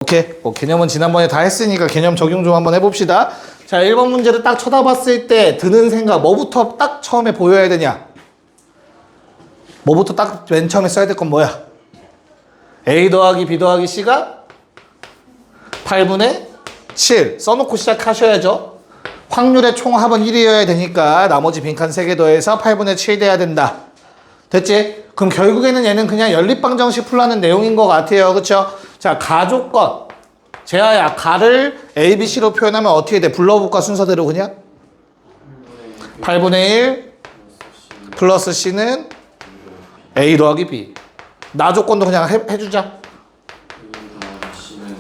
오케이. 뭐 개념은 지난번에 다 했으니까 개념 적용 좀 한번 해봅시다. 자, 1번 문제를 딱 쳐다봤을 때 드는 생각, 뭐부터 딱 처음에 보여야 되냐? 뭐부터 딱 맨 처음에 써야 될 건 뭐야? A 더하기 B 더하기 C가 8분의 7 써놓고 시작하셔야죠. 확률의 총합은 1이어야 되니까 나머지 빈칸 3개 더해서 8분의 7 돼야 된다. 됐지? 그럼 결국에는 얘는 그냥 연립방정식 풀라는 내용인 것 같아요. 그쵸? 자, 가조건. 재하야, 가를 A, B, C로 표현하면 어떻게 돼? 불러볼까, 순서대로 그냥? 8분의 1 플러스 C는 A 더하기 B. 나 조건도 그냥 해주자.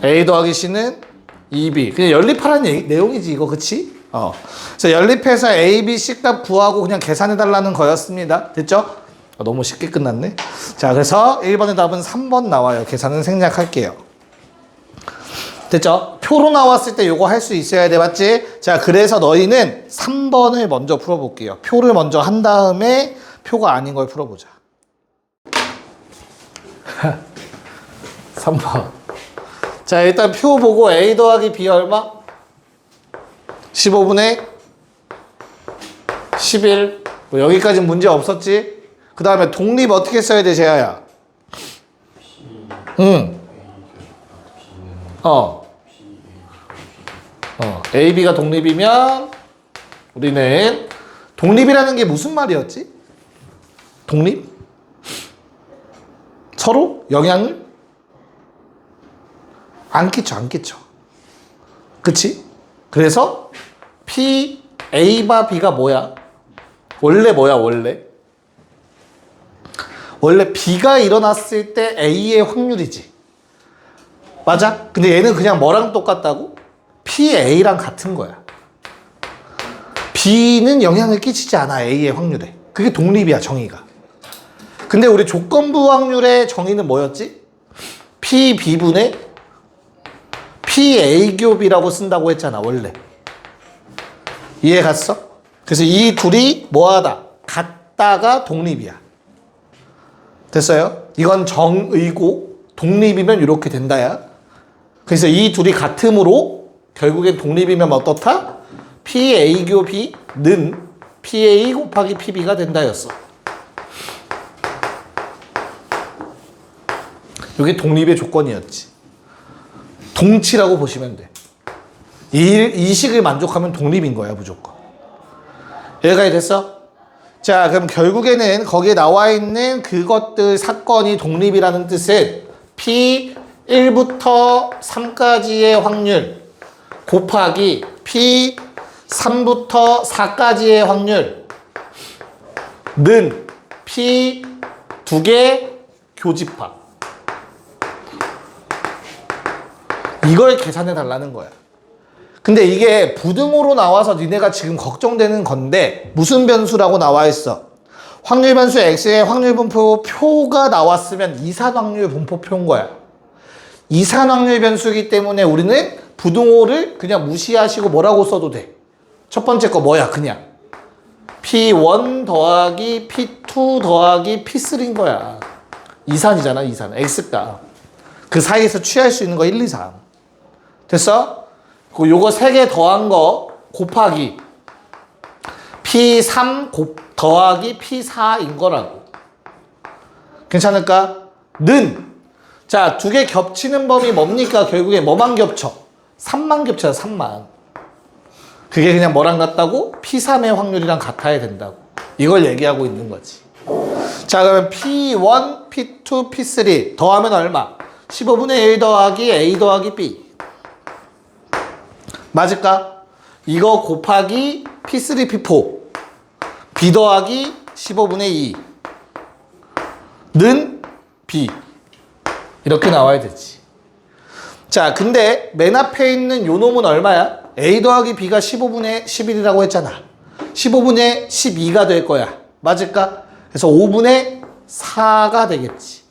A 더하기 C는 2B. 그냥 연립하라는 내용이지, 이거, 그치? 그래서 연립해서 A, B, C 값 구하고 그냥 계산해달라는 거였습니다. 됐죠? 너무 쉽게 끝났네. 자, 그래서 1번의 답은 3번 나와요. 계산은 생략할게요. 됐죠? 표로 나왔을 때 요거 할 수 있어야 돼, 맞지? 자, 그래서 너희는 3번을 먼저 풀어볼게요. 표를 먼저 한 다음에 표가 아닌 걸 풀어보자. 3번. 자, 일단 표 보고 A 더하기 B 얼마? 15분의 11. 뭐 여기까지 문제 없었지? 그 다음에 독립 어떻게 써야 돼, 재하야? A, B가 독립이면 우리는 독립이라는 게 무슨 말이었지? 독립? 서로 영향을 안 끼쳐, 안 끼쳐. 그치? 그래서 P, A바 B가 뭐야? 원래 뭐야, 원래? 원래 B가 일어났을 때 A의 확률이지. 맞아? 근데 얘는 그냥 뭐랑 똑같다고? PA랑 같은 거야. B는 영향을 끼치지 않아, A의 확률에. 그게 독립이야, 정의가. 근데 우리 조건부 확률의 정의는 뭐였지? PB분의 PA교비라고 쓴다고 했잖아, 원래. 이해 갔어? 그래서 이 둘이 뭐하다? 같다가 독립이야. 됐어요? 이건 정의고 독립이면 이렇게 된다야. 그래서 이 둘이 같음으로 결국엔 독립이면 어떻다? PA교 B는 PA 곱하기 PB가 된다였어. 이게 독립의 조건이었지. 동치라고 보시면 돼. 이 식을 만족하면 독립인 거야, 무조건. 여기까지 됐어? 자, 그럼 결국에는 거기에 나와 있는 그것들 사건이 독립이라는 뜻은 P 1부터 3까지의 확률 곱하기 P 3부터 4까지의 확률 는 P 2개 교집합. 이걸 계산해 달라는 거야. 근데 이게 부등호로 나와서 니네가 지금 걱정되는 건데 무슨 변수라고 나와 있어? 확률 변수 X의 확률 분포 표가 나왔으면 이산 확률 분포 표인 거야. 이산 확률 변수이기 때문에 우리는 부등호를 그냥 무시하시고 뭐라고 써도 돼. 첫 번째 거 뭐야? 그냥 P1 더하기 P2 더하기 P3인 거야. 이산이잖아, 이산. X가. 그 사이에서 취할 수 있는 거 1, 2, 3. 됐어? 요거 3개 더한 거 곱하기 P3 더하기 P4인 거라고. 괜찮을까? 는. 자, 2개 겹치는 범위 뭡니까? 결국에 뭐만 겹쳐? 3만 겹쳐요, 3만. 그게 그냥 뭐랑 같다고? P3의 확률이랑 같아야 된다고. 이걸 얘기하고 있는 거지. 자, 그러면 P1, P2, P3 더하면 얼마? 15분의 1 더하기 A 더하기 B. 맞을까? 이거 곱하기 P3, P4 B 더하기 15분의 2는 B. 이렇게 나와야 되지. 자, 근데 맨 앞에 있는 요 놈은 얼마야? A 더하기 B가 15분의 11이라고 했잖아. 15분의 12가 될 거야. 맞을까? 그래서 5분의 4가 되겠지.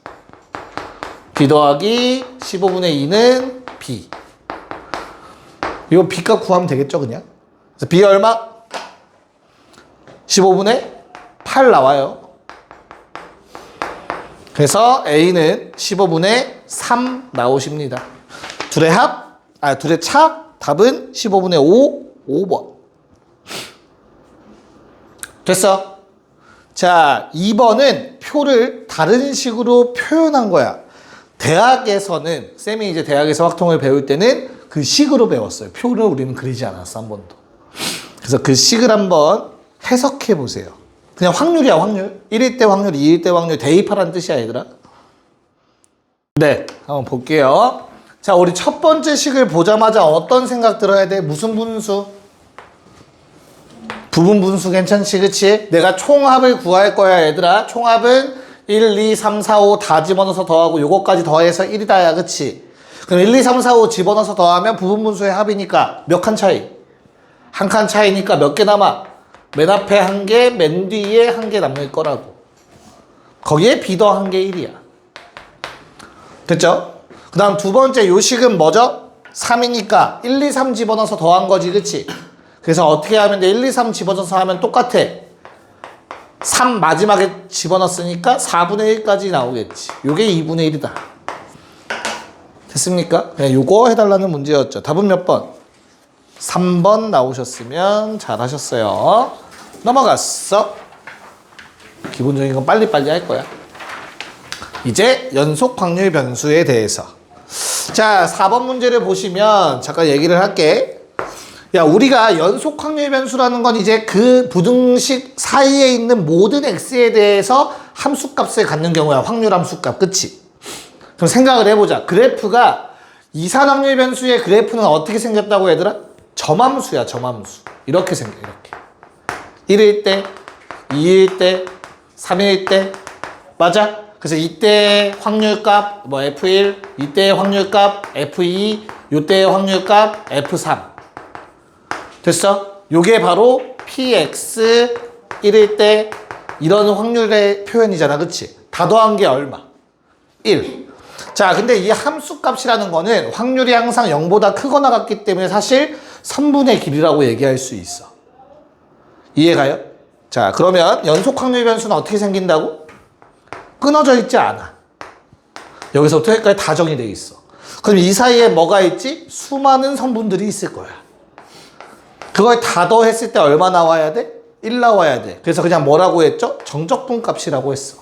B 더하기 15분의 2는 B. 이거 B값 구하면 되겠죠, 그냥? 그래서 B 얼마? 15분의 8 나와요. 그래서 A는 15분의 3 나오십니다. 둘의 둘의 차, 답은 15분의 5, 5번. 됐어? 자, 2번은 표를 다른 식으로 표현한 거야. 대학에서는, 쌤이 이제 대학에서 확통을 배울 때는 그 식으로 배웠어요. 표를 우리는 그리지 않았어, 한 번도. 그래서 그 식을 한번 해석해 보세요. 그냥 확률이야, 확률. 1일 때 확률, 2일 때 확률, 대입하라는 뜻이야, 얘들아. 네, 한번 볼게요. 자, 우리 첫 번째 식을 보자마자 어떤 생각 들어야 돼? 무슨 분수? 부분 분수 괜찮지, 그치? 내가 총합을 구할 거야, 얘들아. 총합은 1, 2, 3, 4, 5 다 집어넣어서 더하고 요거까지 더해서 1이다야, 그치? 그럼 1, 2, 3, 4, 5 집어넣어서 더하면 부분 분수의 합이니까 몇 칸 차이? 한 칸 차이니까 몇 개 남아? 맨 앞에 한 개, 맨 뒤에 한 개 남을 거라고. 거기에 b 더한 게 1이야. 됐죠? 그 다음 두 번째 요식은 뭐죠? 3이니까 1, 2, 3 집어넣어서 더한 거지, 그치? 그래서 어떻게 하면 돼? 1, 2, 3 집어넣어서 하면 똑같아. 3 마지막에 집어넣었으니까 4분의 1까지 나오겠지. 요게 2분의 1이다. 됐습니까? 그냥 요거 해달라는 문제였죠. 답은 몇 번? 3번 나오셨으면 잘하셨어요. 넘어갔어. 기본적인 건 빨리빨리 할 거야. 이제 연속 확률 변수에 대해서. 자, 4번 문제를 보시면 잠깐 얘기를 할게. 야, 우리가 연속 확률 변수라는 건 이제 그 부등식 사이에 있는 모든 x에 대해서 함수값을 갖는 경우야. 확률 함수값. 그치? 그럼 생각을 해보자. 그래프가 이산 확률 변수의 그래프는 어떻게 생겼다고, 얘들아? 점함수야, 점함수. 이렇게 생겨, 이렇게. 1일 때, 2일 때, 3일 때. 맞아? 그래서 이때 확률값, 뭐 F1, 이때 확률값 F2, 요때 확률값 F3. 됐어? 요게 바로 PX 1일 때 이런 확률의 표현이잖아, 그치? 다 더한 게 얼마? 1. 자, 근데 이 함수값이라는 거는 확률이 항상 0보다 크거나 같기 때문에 사실 선분의 길이라고 얘기할 수 있어. 이해가요? 자, 그러면 연속 확률 변수는 어떻게 생긴다고? 끊어져 있지 않아. 여기서부터 여기까지 다 정의되어 있어. 그럼 이 사이에 뭐가 있지? 수많은 성분들이 있을 거야. 그걸 다 더했을 때 얼마 나와야 돼? 1 나와야 돼. 그래서 그냥 뭐라고 했죠? 정적분 값이라고 했어.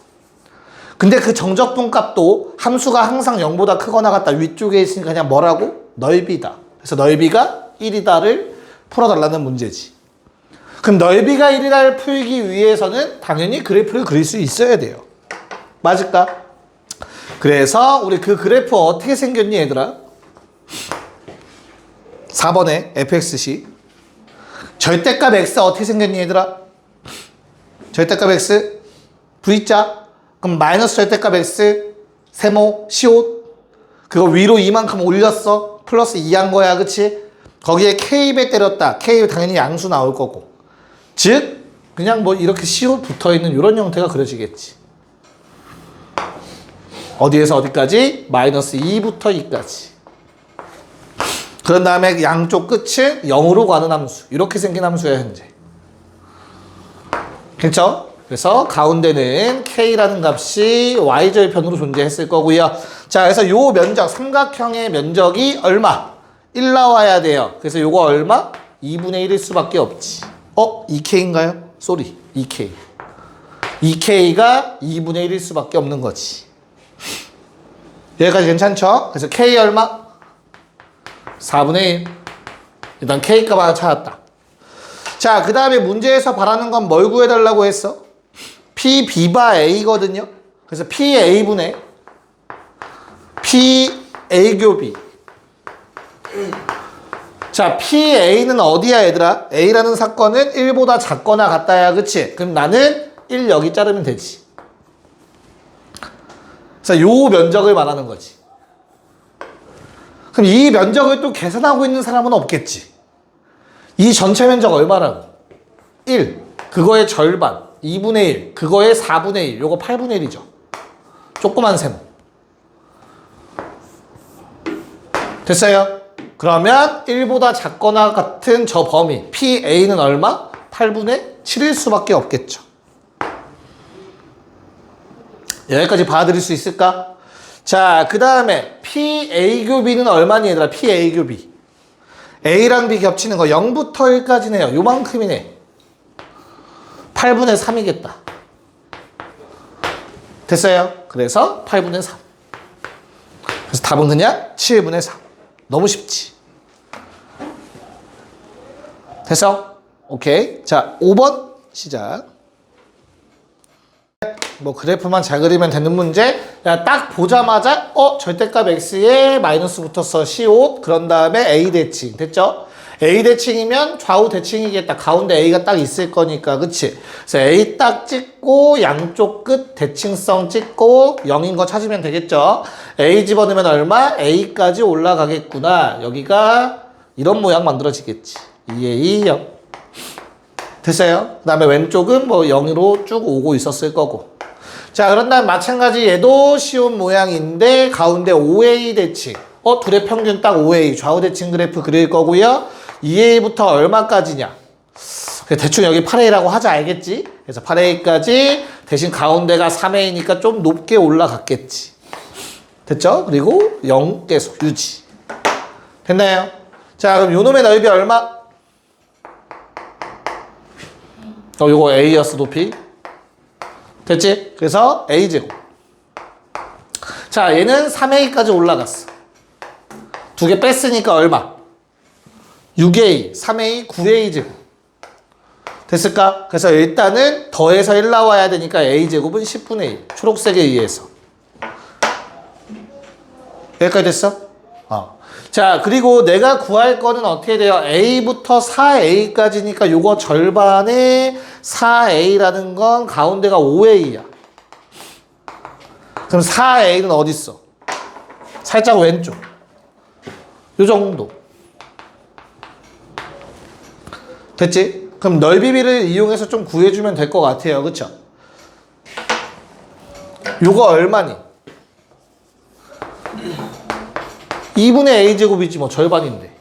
근데 그 정적분 값도 함수가 항상 0보다 크거나 같다. 위쪽에 있으니까 그냥 뭐라고? 넓이다. 그래서 넓이가 1이다를 풀어달라는 문제지. 그럼 넓이가 1이다를 풀기 위해서는 당연히 그래프를 그릴 수 있어야 돼요. 맞을까? 그래서 우리 그 그래프 어떻게 생겼니, 얘들아? 4번에 fxc. 절대값 x 어떻게 생겼니, 얘들아? 절대값 x v자. 그럼 마이너스 절대값 x 세모 시옷. 그거 위로 이만큼 올렸어. 플러스 2한 거야, 그치? 거기에 k배 때렸다. k 당연히 양수 나올 거고. 즉 그냥 뭐 이렇게 시옷 붙어있는 이런 형태가 그려지겠지. 어디에서 어디까지? 마이너스 2부터 2까지. 그런 다음에 양쪽 끝은 0으로 가는 함수. 이렇게 생긴 함수야, 현재. 그렇죠? 그래서 가운데는 k라는 값이 y절편으로 존재했을 거고요. 자, 그래서 요 면적, 삼각형의 면적이 얼마? 1 나와야 돼요. 그래서 요거 얼마? 2분의 1일 수밖에 없지. 2k인가요? 쏘리, 2k. 2k가 2분의 1일 수밖에 없는 거지. 여기까지 괜찮죠? 그래서 k 얼마? 4분의 1. 일단 k값 하나 찾았다. 자, 그 다음에 문제에서 바라는 건 뭘 구해달라고 했어? P, B바 A거든요. 그래서 P, A분의 P, A 교비. 자, P, A는 어디야, 얘들아? A라는 사건은 1보다 작거나 같다야, 그치? 그럼 나는 1 여기 자르면 되지. 그래서 요 면적을 말하는 거지. 그럼 이 면적을 또 계산하고 있는 사람은 없겠지. 이 전체 면적 얼마라고? 1. 그거의 절반. 2분의 1. 그거의 4분의 1. 요거 8분의 1이죠. 조그만 세모. 됐어요? 그러면 1보다 작거나 같은 저 범위 PA는 얼마? 8분의 7일 수밖에 없겠죠. 여기까지 봐드릴 수 있을까? 자, 그 다음에 PA 교비는 얼마니 얘들아? PA 교비. A랑 B 겹치는 거 0부터 1까지네요. 요만큼이네. 8분의 3이겠다. 됐어요? 그래서 8분의 3. 그래서 답은 그냥 7분의 3. 너무 쉽지? 됐어? 오케이. 자, 5번 시작. 뭐 그래프만 잘 그리면 되는 문제. 야, 딱 보자마자 절대값 x에 마이너스 붙었어. C5. 그런 다음에 A 대칭. 됐죠? A 대칭이면 좌우 대칭이겠다. 가운데 A가 딱 있을 거니까. 그치? 그래서 A 딱 찍고 양쪽 끝 대칭성 찍고 0인 거 찾으면 되겠죠? A 집어넣으면 얼마? A까지 올라가겠구나. 여기가 이런 모양 만들어지겠지. 2A 0. 됐어요? 그 다음에 왼쪽은 뭐 0으로 쭉 오고 있었을 거고. 자, 그런 다음 마찬가지 얘도 쉬운 모양인데 가운데 OA 대칭. 둘의 평균 딱 OA. 좌우 대칭 그래프 그릴 거고요. 2A부터 얼마까지냐? 대충 여기 8A라고 하자, 알겠지? 그래서 8A까지 대신 가운데가 3A니까 좀 높게 올라갔겠지. 됐죠? 그리고 0 계속 유지. 됐나요? 자, 그럼 요놈의 넓이 얼마? 요거 A였어, 높이. 됐지? 그래서 A제곱. 자, 얘는 3A까지 올라갔어. 두 개 뺐으니까 얼마? 6A, 3A, 9A 제곱. 됐을까? 그래서 일단은 더해서 1 나와야 되니까 A제곱은 10분의 1. 초록색에 의해서. 여기까지 됐어? 자, 그리고 내가 구할 거는 어떻게 돼요? A부터 4A까지니까 요거 절반에 4A라는 건 가운데가 5A야. 그럼 4A는 어디 있어? 살짝 왼쪽. 요 정도. 됐지? 그럼 넓이비를 이용해서 좀 구해주면 될 것 같아요. 그쵸? 요거 얼마니? 2분의 A제곱이지 뭐 절반인데.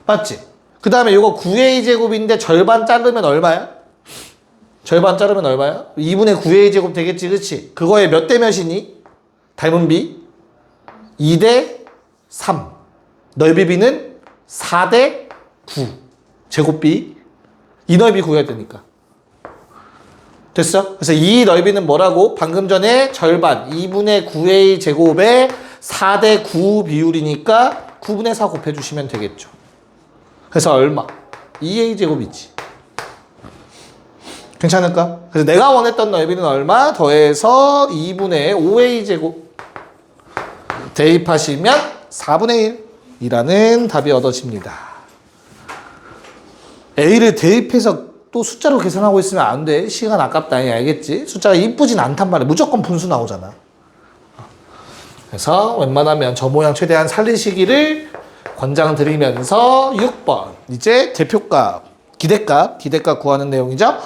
맞지? 그 다음에 요거 9A제곱인데 절반 자르면 얼마야? 절반 자르면 얼마야? 2분의 9A제곱 되겠지, 그치? 그거에 몇 대 몇이니? 닮은 비? 2대 3. 넓이비는 4대 9. 제곱비. 이 넓이 구해야 되니까. 됐어? 그래서 이 넓이는 뭐라고? 방금 전에 절반 2분의 9A 제곱에 4대 9 비율이니까 9분의 4 곱해주시면 되겠죠. 그래서 얼마? 2A 제곱이지. 괜찮을까? 그래서 내가 원했던 넓이는 얼마? 더해서 2분의 5A 제곱. 대입하시면 4분의 1이라는 답이 얻어집니다. A를 대입해서 또 숫자로 계산하고 있으면 안 돼. 시간 아깝다. 알겠지? 숫자가 이쁘진 않단 말이야. 무조건 분수 나오잖아. 그래서 웬만하면 저 모양 최대한 살리시기를 권장드리면서 6번. 이제 대표값, 기대값 구하는 내용이죠.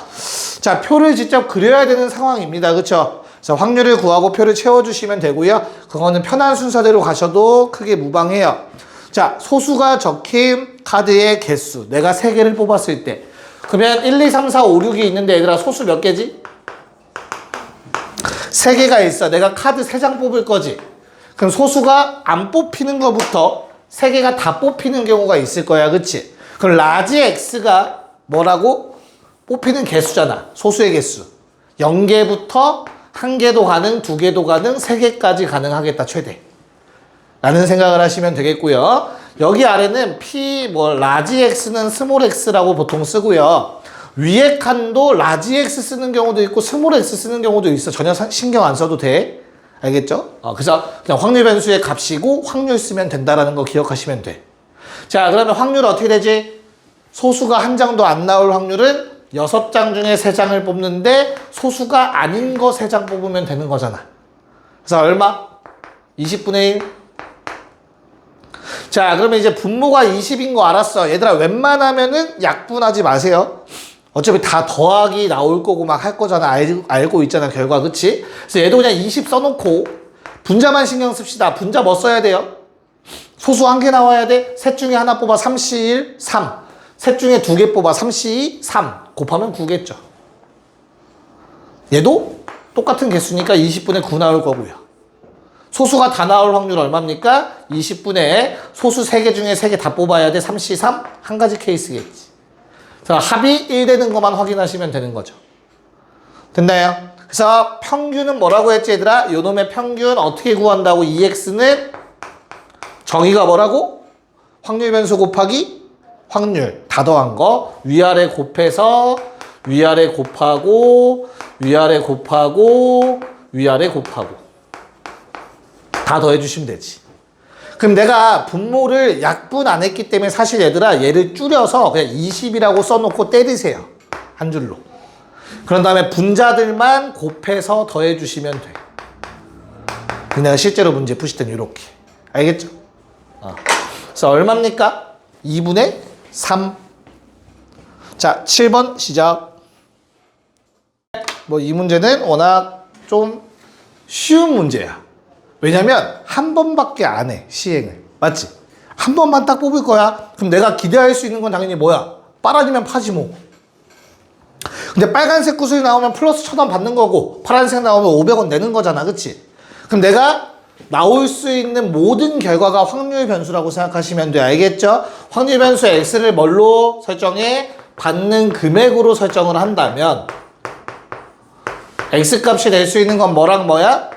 자, 표를 직접 그려야 되는 상황입니다. 그쵸? 그래서 확률을 구하고 표를 채워주시면 되고요. 그거는 편한 순서대로 가셔도 크게 무방해요. 자, 소수가 적힌 카드의 개수. 내가 3개를 뽑았을 때. 그러면 1, 2, 3, 4, 5, 6이 있는데 얘들아 소수 몇 개지? 3개가 있어. 내가 카드 3장 뽑을 거지. 그럼 소수가 안 뽑히는 것부터 3개가 다 뽑히는 경우가 있을 거야. 그치? 그럼 라지 X가 뭐라고? 뽑히는 개수잖아. 소수의 개수. 0개부터 1개도 가능, 2개도 가능, 3개까지 가능하겠다. 최대. 라는 생각을 하시면 되겠고요. 여기 아래는 라지 X는 스몰 X라고 보통 쓰고요. 위에 칸도 라지 X 쓰는 경우도 있고 스몰 X 쓰는 경우도 있어. 전혀 신경 안 써도 돼. 알겠죠? 그래서 그냥 확률 변수의 값이고 확률 쓰면 된다라는 거 기억하시면 돼. 자, 그러면 확률은 어떻게 되지? 소수가 한 장도 안 나올 확률은 6장 중에 3장을 뽑는데 소수가 아닌 거 3장 뽑으면 되는 거잖아. 그래서 얼마? 20분의 1. 자, 그러면 이제 분모가 20인 거 알았어. 얘들아, 웬만하면은 약분하지 마세요. 어차피 다 더하기 나올 거고 막 할 거잖아. 알고 있잖아, 결과. 그치? 그래서 얘도 그냥 20 써놓고 분자만 신경 씁시다. 분자 뭐 써야 돼요? 소수 1개 나와야 돼. 셋 중에 하나 뽑아 3C1, 3. 셋 중에 2개 뽑아 3C2, 3. 곱하면 9겠죠. 얘도 똑같은 개수니까 20분의 9 나올 거고요. 소수가 다 나올 확률 얼마입니까? 20분의 소수 3개 중에 3개 다 뽑아야 돼. 3C3 한 가지 케이스겠지. 자, 합이 1 되는 것만 확인하시면 되는 거죠. 됐나요? 그래서 평균은 뭐라고 했지 얘들아? 요놈의 평균 어떻게 구한다고? 2x는 정의가 뭐라고? 확률 변수 곱하기 확률 다 더한 거 위아래 곱해서 위아래 곱하고 위아래 곱하고 위아래 곱하고 다 더해주시면 되지. 그럼 내가 분모를 약분 안 했기 때문에 사실 얘들아 얘를 줄여서 그냥 20이라고 써놓고 때리세요. 한 줄로. 그런 다음에 분자들만 곱해서 더해주시면 돼. 내가 실제로 문제 푸실 때는 이렇게. 알겠죠? 그래서 얼마입니까? 2분의 3. 자, 7번 시작. 뭐 이 문제는 워낙 좀 쉬운 문제야. 왜냐면 한 번밖에 안 해, 시행을. 맞지? 한 번만 딱 뽑을 거야. 그럼 내가 기대할 수 있는 건 당연히 뭐야? 빨아지면 파지 뭐. 근데 빨간색 구슬이 나오면 플러스 1,000원 받는 거고 파란색 나오면 500원 내는 거잖아. 그치? 그럼 내가 나올 수 있는 모든 결과가 확률 변수라고 생각하시면 돼. 알겠죠? 확률 변수 x를 뭘로 설정해? 받는 금액으로 설정을 한다면 x값이 낼 수 있는 건 뭐랑 뭐야?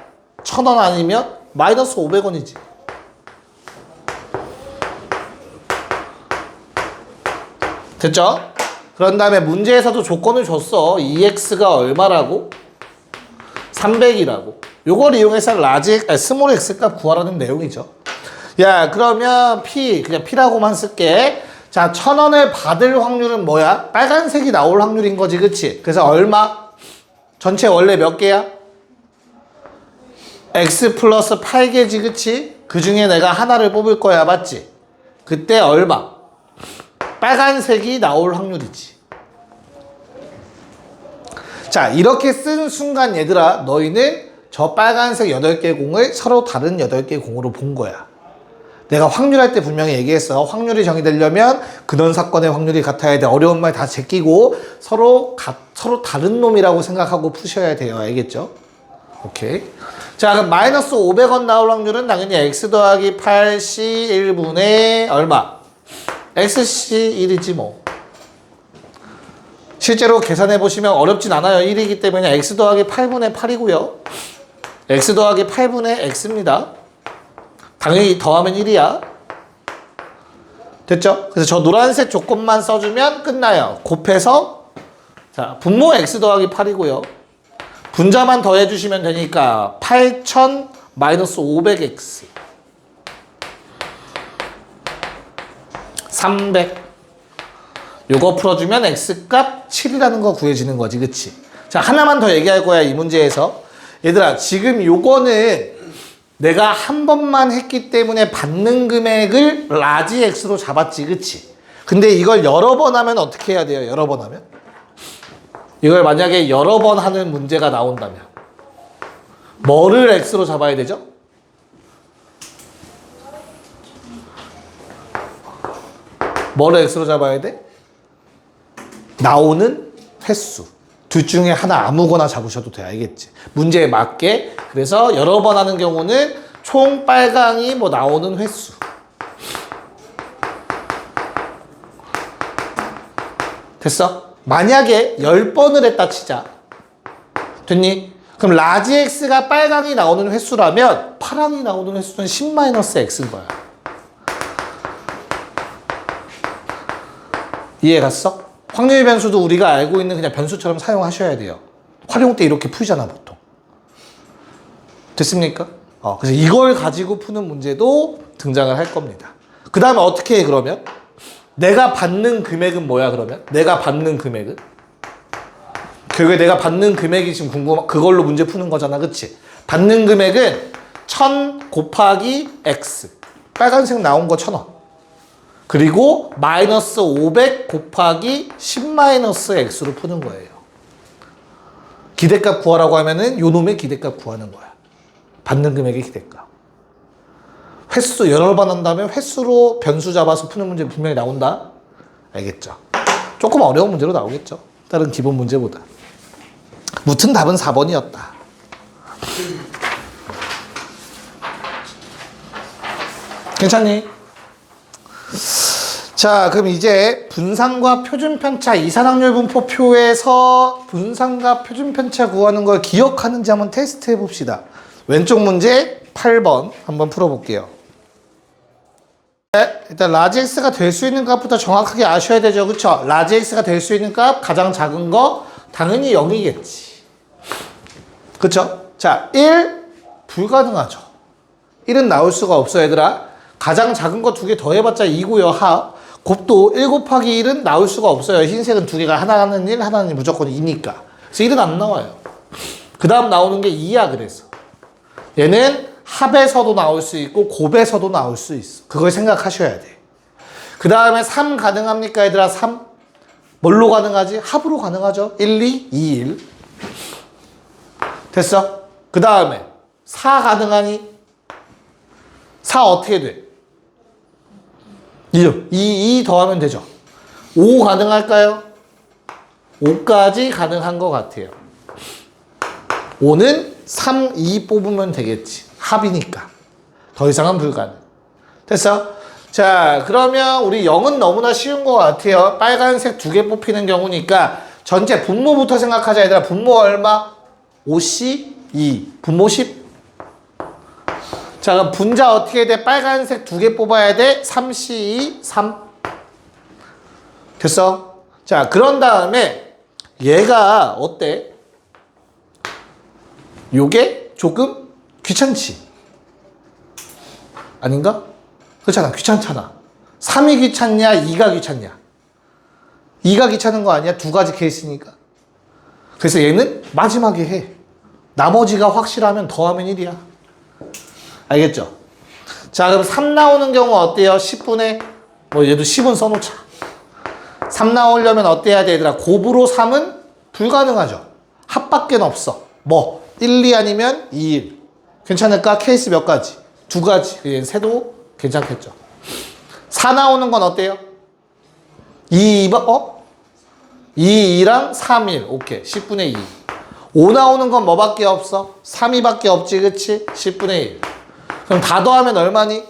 1,000원 아니면 마이너스 500원이지. 됐죠? 그런 다음에 문제에서도 조건을 줬어. 2x가 얼마라고? 300이라고. 요걸 이용해서 스몰 x 값 구하라는 내용이죠. 야, 그러면 p, 그냥 p라고만 쓸게. 자, 1,000원을 받을 확률은 뭐야? 빨간색이 나올 확률인 거지, 그치? 그래서 얼마? 전체 원래 몇 개야? x 플러스 8개지, 그치? 그 중에 내가 하나를 뽑을 거야, 맞지? 그때 얼마? 빨간색이 나올 확률이지. 자, 이렇게 쓴 순간 얘들아, 너희는 저 빨간색 8개 공을 서로 다른 8개 공으로 본 거야. 내가 확률할 때 분명히 얘기했어. 확률이 정의되려면 근원 사건의 확률이 같아야 돼. 어려운 말 다 제끼고 서로 다른 놈이라고 생각하고 푸셔야 돼요. 알겠죠? 오케이. 자, 그럼 마이너스 500원 나올 확률은 당연히 x 더하기 8c 1분의 얼마? xc 1이지 뭐. 실제로 계산해 보시면 어렵진 않아요. 1이기 때문에 x 더하기 8분의 8이고요. x 더하기 8분의 x입니다. 당연히 더하면 1이야. 됐죠? 그래서 저 노란색 조건만 써주면 끝나요. 곱해서 자, 분모 x 더하기 8이고요. 분자만 더해주시면 되니까 8000 마이너스 500x 300 요거 풀어주면 x값 7이라는 거 구해지는 거지. 그치? 자, 하나만 더 얘기할 거야 이 문제에서. 얘들아, 지금 요거는 내가 한 번만 했기 때문에 받는 금액을 라지 x로 잡았지. 그치? 근데 이걸 여러 번 하면 어떻게 해야 돼요? 여러 번 하면? 이걸 만약에 여러 번 하는 문제가 나온다면 뭐를 x로 잡아야 되죠? 뭐를 x로 잡아야 돼? 나오는 횟수. 둘 중에 하나 아무거나 잡으셔도 돼. 알겠지? 문제에 맞게. 그래서 여러 번 하는 경우는 총 빨강이 뭐 나오는 횟수. 됐어? 만약에 10번을 했다 치자. 됐니? 그럼 라지 x가 빨강이 나오는 횟수라면 파랑이 나오는 횟수는 10-x인 거야. 이해 갔어? 확률 변수도 우리가 알고 있는 그냥 변수처럼 사용하셔야 돼요. 활용 때 이렇게 풀잖아, 보통. 됐습니까? 그래서 이걸 가지고 푸는 문제도 등장을 할 겁니다. 그 다음에 어떻게 해, 그러면? 내가 받는 금액은 뭐야, 그러면? 내가 받는 금액은? 결국에 내가 받는 금액이 지금 그걸로 문제 푸는 거잖아, 그치? 받는 금액은 1000 곱하기 x. 빨간색 나온 거 1000원. 그리고 마이너스 500 곱하기 10-x로 푸는 거예요. 기대값 구하라고 하면은 요 놈의 기대값 구하는 거야. 받는 금액의 기대값. 횟수 여러 번 한다면 횟수로 변수 잡아서 푸는 문제 분명히 나온다. 알겠죠? 조금 어려운 문제로 나오겠죠. 다른 기본 문제보다. 무튼 답은 4번이었다. 괜찮니? 자, 그럼 이제 분산과 표준편차 이산확률 분포표에서 분산과 표준편차 구하는 걸 기억하는지 한번 테스트 해봅시다. 왼쪽 문제 8번 한번 풀어볼게요. 네, 일단 라지 x가 될 수 있는 값부터 정확하게 아셔야 되죠. 그쵸? 라지 x가 될 수 있는 값 가장 작은 거 당연히 0이겠지. 그쵸? 자, 1 불가능하죠. 1은 나올 수가 없어 얘들아. 가장 작은 거 두 개 더해봤자 2고요. 합. 곱도 1 곱하기 1은 나올 수가 없어요. 흰색은 두 개가 하나는 1, 하나는 무조건 2니까. 그래서 1은 안 나와요. 그 다음 나오는 게 2야 그래서. 얘는 합에서도 나올 수 있고 곱에서도 나올 수 있어. 그걸 생각하셔야 돼. 그 다음에 3 가능합니까 얘들아? 3? 뭘로 가능하지? 합으로 가능하죠. 1, 2, 2, 1. 됐어? 그 다음에 4 가능하니? 4 어떻게 돼? 2 더하면 되죠. 5 가능할까요? 5까지 가능한 것 같아요. 5는 3, 2 뽑으면 되겠지. 합이니까. 더 이상은 불가능. 됐어? 자, 그러면 우리 0은 너무나 쉬운 것 같아요. 빨간색 두 개 뽑히는 경우니까 전체 분모부터 생각하자 얘들아. 분모 얼마? 5C 2. 분모 10. 자, 그럼 분자 어떻게 돼? 빨간색 두 개 뽑아야 돼. 3C2 3. 됐어? 자, 그런 다음에 얘가 어때? 요게 조금 귀찮지? 아닌가? 그렇잖아. 귀찮잖아. 3이 귀찮냐? 2가 귀찮냐? 2가 귀찮은 거 아니야? 두 가지 케이스니까. 그래서 얘는 마지막에 해. 나머지가 확실하면 더하면 1이야. 알겠죠? 자, 그럼 3 나오는 경우 어때요? 10분의, 뭐 얘도 10은 써놓자. 3 나오려면 어때야 돼, 얘들아? 곱으로 3은 불가능하죠. 합밖에 없어. 뭐? 1, 2 아니면 2, 1. 괜찮을까? 케이스 몇 가지? 두 가지. 얘는 세도 괜찮겠죠. 4 나오는 건 어때요? 2, 2, 2랑 3, 1. 오케이. 10분의 2. 5 나오는 건 뭐밖에 없어? 3, 2밖에 없지, 그치? 10분의 1. 그럼 다 더하면 얼마니?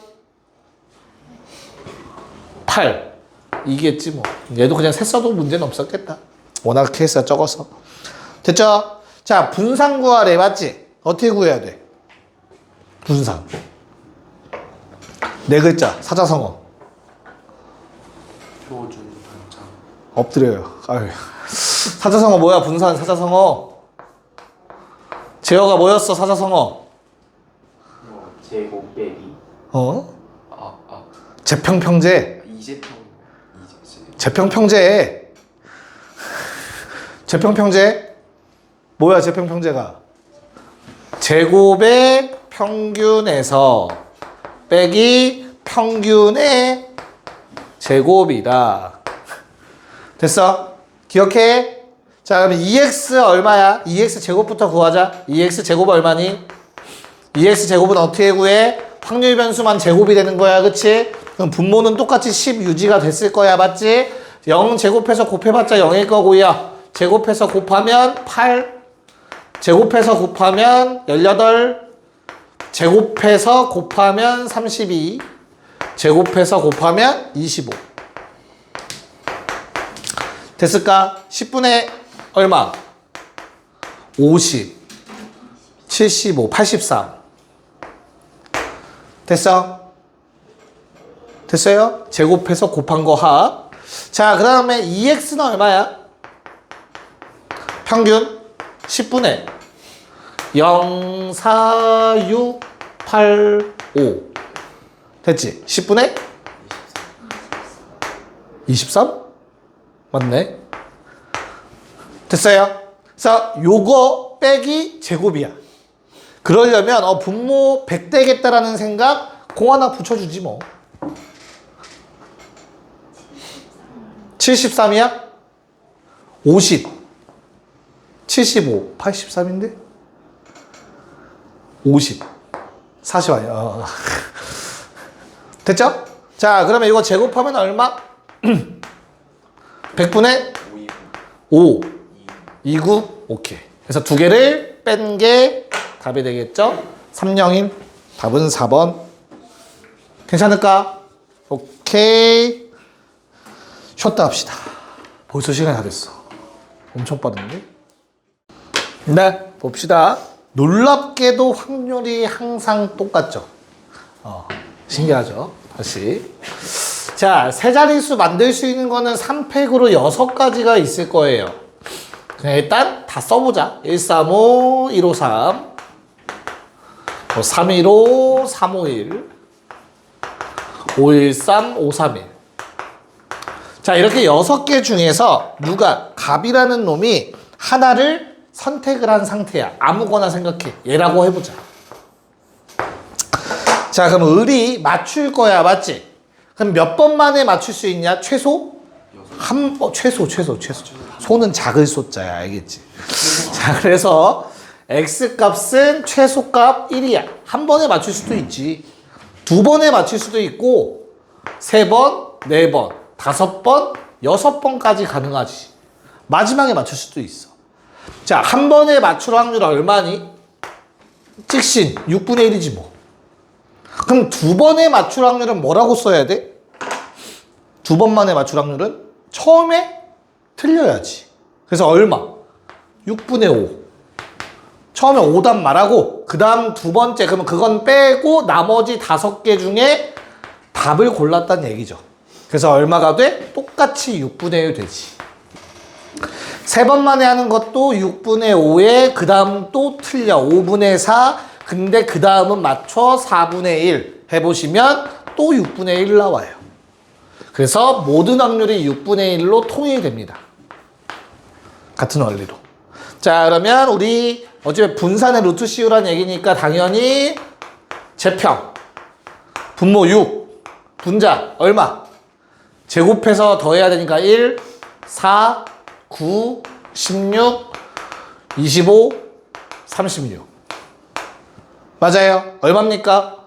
8. 이겠지 뭐. 얘도 그냥 세 써도 문제는 없었겠다. 워낙 케이스가 적어서. 됐죠? 자, 분산 구하래. 맞지? 어떻게 구해야 돼? 분산. 네 글자. 사자성어. 표준편차. 엎드려요. 아유. 사자성어 뭐야? 분산 사자성어. 제어가 뭐였어? 사자성어. 제곱 빼기. 제평평제. 제평평제. 제평평제. 뭐야 제평평제가? 제곱의 평균에서 빼기 평균의 제곱이다. 됐어? 기억해? 자, 그럼 2x 얼마야? 2x 제곱부터 구하자. 2x 제곱 얼마니? 2x 제곱은 어떻게 구해? 확률 변수만 제곱이 되는 거야. 그치? 그럼 분모는 똑같이 10 유지가 됐을 거야. 맞지? 0 제곱해서 곱해봤자 0일 거고요. 제곱해서 곱하면 8. 제곱해서 곱하면 18. 제곱해서 곱하면 32. 제곱해서 곱하면 25. 됐을까? 10분의 얼마? 50. 75. 83. 됐어? 됐어요? 제곱해서 곱한 거 합. 자, 그 다음에 2x는 얼마야? 평균 10분의 0, 4, 6, 8, 5. 됐지? 10분의 23? 맞네. 됐어요? 그래서 요거 빼기 제곱이야. 그러려면 분모 100 되겠다라는 생각 공 하나 붙여주지 뭐. 73이야? 50. 75. 83인데? 50. 40 아니야. 됐죠? 자, 그러면 이거 제곱하면 얼마? 100분의 5. 29. 오케이. 그래서 두 개를 뺀 게 답이 되겠죠? 3영임. 답은 4번. 괜찮을까? 오케이. 쉬었다 합시다. 벌써 시간이 다 됐어. 엄청 빠른데? 네, 봅시다. 놀랍게도 확률이 항상 똑같죠. 신기하죠? 다시. 자, 세 자릿수 만들 수 있는 거는 3팩으로 6가지가 있을 거예요. 그냥 일단 다 써보자. 135, 153, 315, 351, 513, 531. 자, 이렇게 6개 중에서 누가 갑이라는 놈이 하나를 선택을 한 상태야. 아무거나 생각해. 얘라고 해보자. 자, 그럼 을이 맞출 거야. 맞지? 그럼 몇 번 만에 맞출 수 있냐? 최소? 최소. 소는 작을 소자야. 알겠지? 자, 그래서 X값은 최소값 1이야. 한 번에 맞출 수도 있지. 두 번에 맞출 수도 있고, 3번, 4번, 5번, 6번까지 가능하지. 마지막에 맞출 수도 있어. 자, 한 번에 맞출 확률 얼마니? 직신 6분의 1이지 뭐. 그럼 두 번에 맞출 확률은 뭐라고 써야 돼? 두 번 만에 맞출 확률은 처음에 틀려야지. 그래서 얼마? 6분의 5. 처음에 5답 말하고 그 다음 두 번째, 그러면 그건 빼고 나머지 5개 중에 답을 골랐다는 얘기죠. 그래서 얼마가 돼? 똑같이 6분의 1 되지. 세 번 만에 하는 것도 6분의 5에 그 다음 또 틀려. 5분의 4. 근데 그 다음은 맞춰 4분의 1 해보시면 또 6분의 1 나와요. 그래서 모든 확률이 6분의 1로 통일이 됩니다. 같은 원리로. 자, 그러면 우리 어차피 분산의 루트 씌우라는 얘기니까 당연히 제평. 분모 6. 분자 얼마? 제곱해서 더해야 되니까 1, 4, 9, 16, 25, 36. 맞아요. 얼마입니까?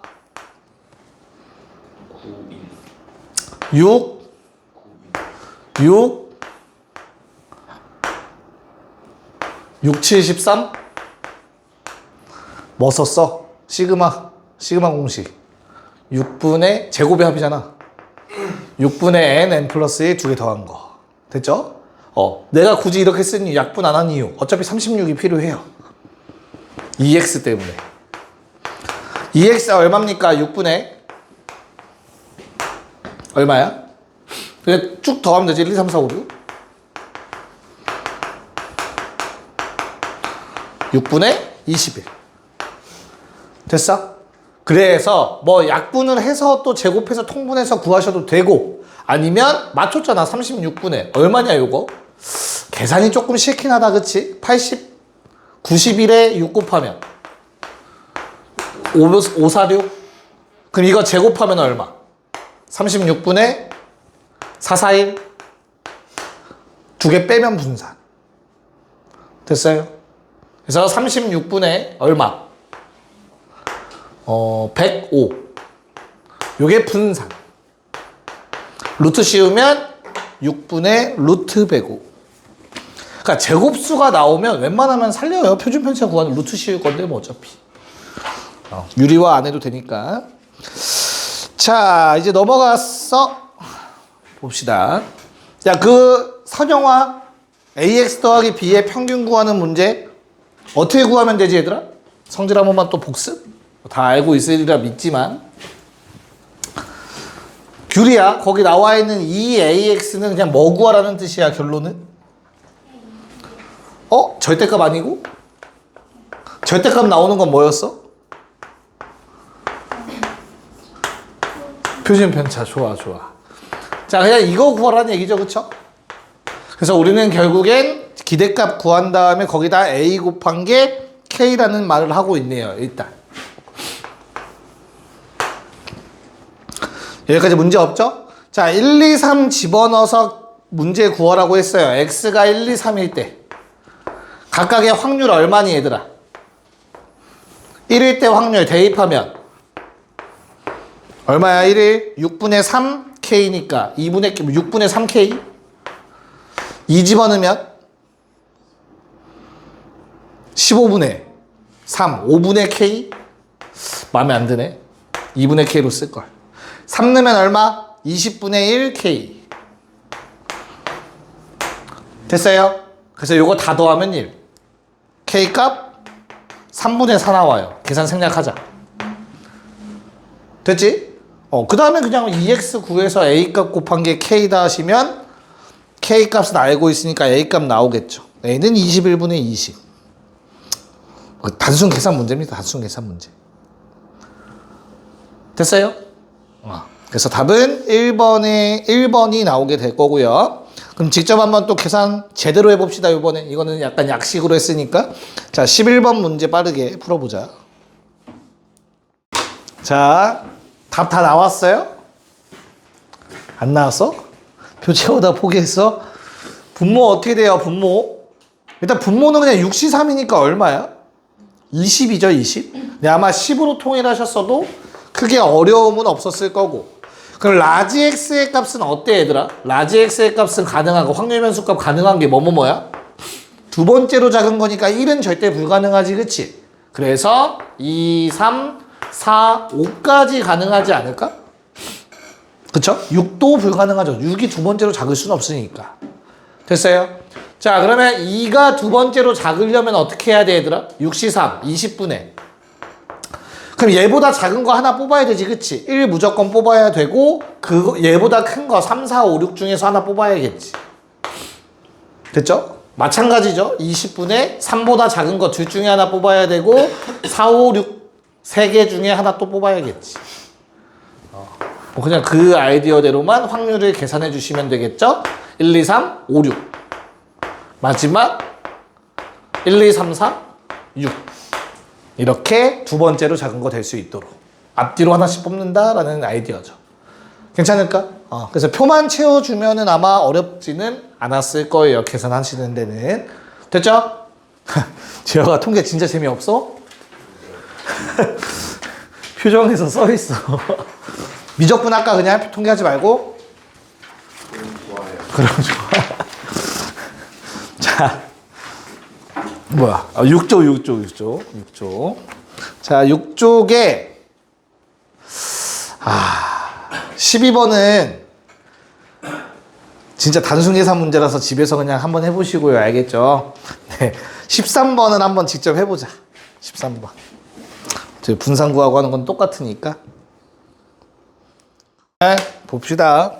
6, 7, 13? 뭐 썼어? 시그마 공식. 6분의 제곱의 합이잖아. 6분의 n 플러스 1 두 개 더한 거. 됐죠? 내가 굳이 이렇게 쓰니 약분 안 한 이유. 어차피 36이 필요해요. 2x 때문에. 2x가 얼마입니까? 6분의 얼마야? 그냥 쭉 더하면 되지. 1, 2, 3, 4, 5, 6. 6분의 21. 됐어? 그래서 뭐 약분을 해서 또 제곱해서 통분해서 구하셔도 되고, 아니면 맞췄잖아. 36분의 얼마냐 요거? 계산이 조금 싫긴 하다. 그치? 80, 91에 6 곱하면 546? 그럼 이거 제곱하면 얼마? 36분의 441? 두 개 빼면 분산. 됐어요? 그래서 36분의 얼마? 105. 요게 분산. 루트 씌우면 6분의 루트 105. 그러니까 제곱수가 나오면 웬만하면 살려요. 표준 편차 구하는 루트 씌울 건데 뭐 어차피. 유리화 안 해도 되니까. 자, 이제 넘어갔어. 봅시다. 자, 그 선형화 ax 더하기 b의 평균 구하는 문제 어떻게 구하면 되지 얘들아? 성질 한 번만 또 복습? 다 알고 있으리라 믿지만 규리야, 거기 나와 있는 2ax는 그냥 뭐 구하라는 뜻이야? 결론은? 절대값 아니고? 절대값 나오는 건 뭐였어? 표준 편차. 좋아. 자, 그냥 이거 구하라는 얘기죠. 그쵸? 그래서 우리는 결국엔 기대값 구한 다음에 거기다 a 곱한 게 k라는 말을 하고 있네요. 일단 여기까지 문제 없죠? 자, 1, 2, 3 집어넣어서 문제 구하라고 했어요. x가 1, 2, 3일 때 각각의 확률 얼마니 얘들아? 1일 때 확률 대입하면 얼마야? 1일 6분의 3k니까 6분의 3k 2 집어넣으면 15분의 3 5분의 k 마음에 안 드네. 2분의 k로 쓸걸. 3 넣으면 얼마? 20분의 1 K. 됐어요? 그래서 요거 다 더하면 1. K 값 3분의 4 나와요. 계산 생략하자. 됐지? 그 다음에 그냥 EX 구해서 A 값 곱한 게 K다 하시면 K 값은 알고 있으니까 A 값 나오겠죠. A는 21분의 20. 단순 계산 문제입니다. 단순 계산 문제. 됐어요? 그래서 답은 1번이 나오게 될 거고요. 그럼 직접 한번 또 계산 제대로 해봅시다. 이번에 이거는 약간 약식으로 했으니까. 자, 11번 문제 빠르게 풀어보자. 자, 답 다 나왔어요? 안 나왔어? 표 채우다 포기했어? 분모 어떻게 돼요? 분모 일단 분모는 그냥 6시 3이니까 얼마야? 20이죠. 20. 네, 아마 10으로 통일하셨어도 크게 어려움은 없었을 거고. 그럼 라지 x의 값은 어때 얘들아? 라지 x의 값은 가능하고 확률 변수 값 가능한 게 뭐야? 두 번째로 작은 거니까 1은 절대 불가능하지, 그치? 그래서 2, 3, 4, 5까지 가능하지 않을까? 그쵸? 6도 불가능하죠. 6이 두 번째로 작을 수는 없으니까. 됐어요? 자, 그러면 2가 두 번째로 작으려면 어떻게 해야 돼, 얘들아? 6시 3, 20분의. 그럼 얘보다 작은 거 하나 뽑아야 되지, 그치? 1 무조건 뽑아야 되고, 얘보다 큰 거 3, 4, 5, 6 중에서 하나 뽑아야겠지. 됐죠? 마찬가지죠. 20분의 3보다 작은 거 둘 중에 하나 뽑아야 되고, 4, 5, 6, 3개 중에 하나 또 뽑아야겠지. 그냥 그 아이디어대로만 확률을 계산해 주시면 되겠죠? 1, 2, 3, 5, 6. 마지막 1, 2, 3, 4, 6. 이렇게 두 번째로 작은 거 될 수 있도록 앞뒤로 하나씩 뽑는다라는 아이디어죠. 괜찮을까? 그래서 표만 채워주면은 아마 어렵지는 않았을 거예요. 계산하시는 데는. 됐죠? 재혁아 통계 진짜 재미없어? 표정에서 써있어. 미적분 할까 그냥? 통계하지 말고? 그럼 좋아. 자, 뭐야? 6조. 자, 6쪽에 12번은 진짜 단순 계산 문제라서 집에서 그냥 한번 해보시고요. 알겠죠? 네. 13번은 한번 직접 해보자. 13번. 저희 분산 구하고 하는 건 똑같으니까. 네, 봅시다.